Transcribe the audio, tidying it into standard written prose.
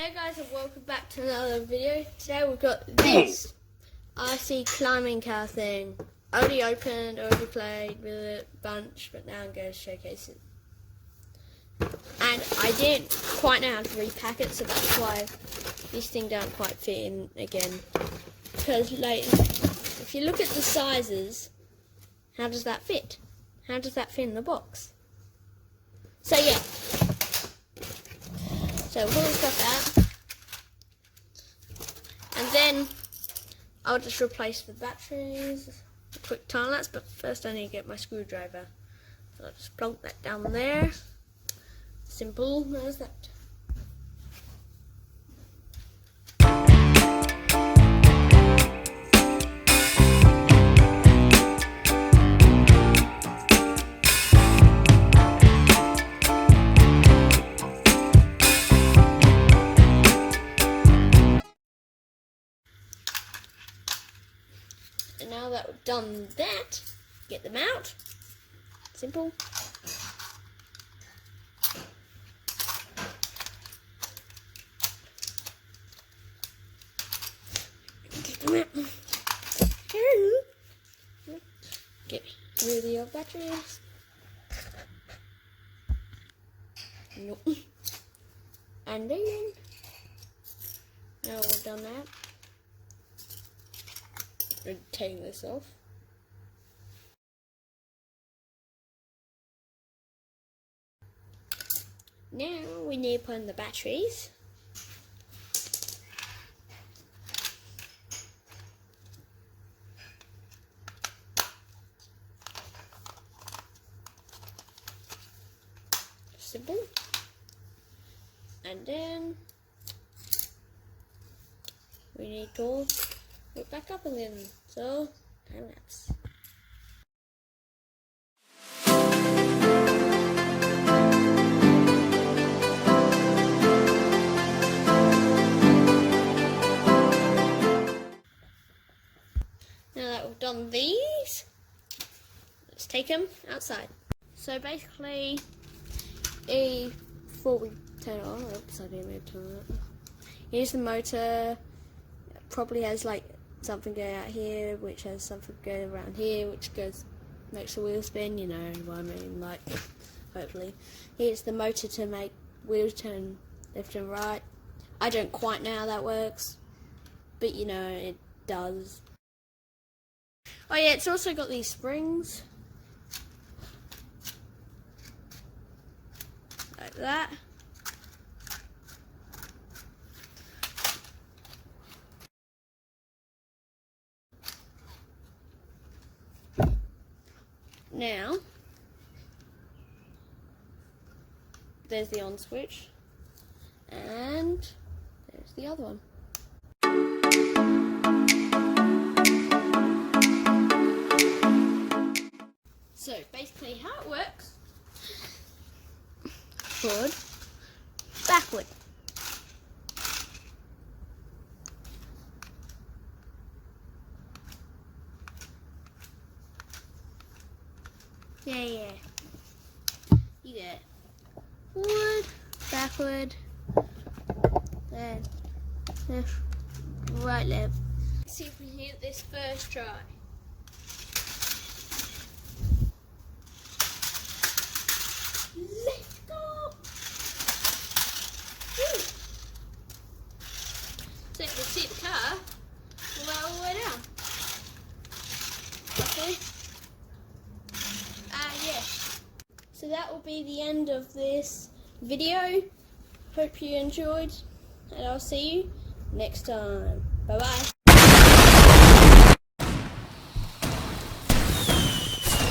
Hey guys, and welcome back to another video. Today we've got this RC climbing car thing. Already opened, already played with it a bunch, but now I'm going to showcase it. And I didn't quite know how to repack it, so that's why this thing don't quite fit in again. Because like, if you look at the sizes, how does that fit? How does that fit in the box? So yeah. So we'll pull the stuff out, and then I'll just replace the batteries. A quick time lapse, but first I need to get my screwdriver. So I'll just plonk that down there. Simple as that. And now that we've done that, get them out. Simple. Get them out. Get rid of the old batteries. Nope. And then, now we've done that, I'm taking this off. Now we need to put in the batteries. Simple. And then we need to put it back up again. So, time lapse. Now that we've done these, let's take them outside. So basically, before we turn it on, oops, I didn't mean to turn it. Here's the motor. It probably has like something going out here, which has something going around here, which makes the wheel spin. You know what I mean? Like, hopefully. Here's the motor to make wheels turn left and right. I don't quite know how that works, but you know it does. Oh yeah, it's also got these springs. Like that. Now, there's the on switch, and there's the other one. So basically how it works: forward, backward. Yeah. You get it. Forward, backward, then left, right, left. Let's see if we can hit this first try. Let's go! Woo. So you can see the car all the way down. Okay. Yeah. So that will be the end of this video. Hope you enjoyed, and I'll see you next time. Bye bye.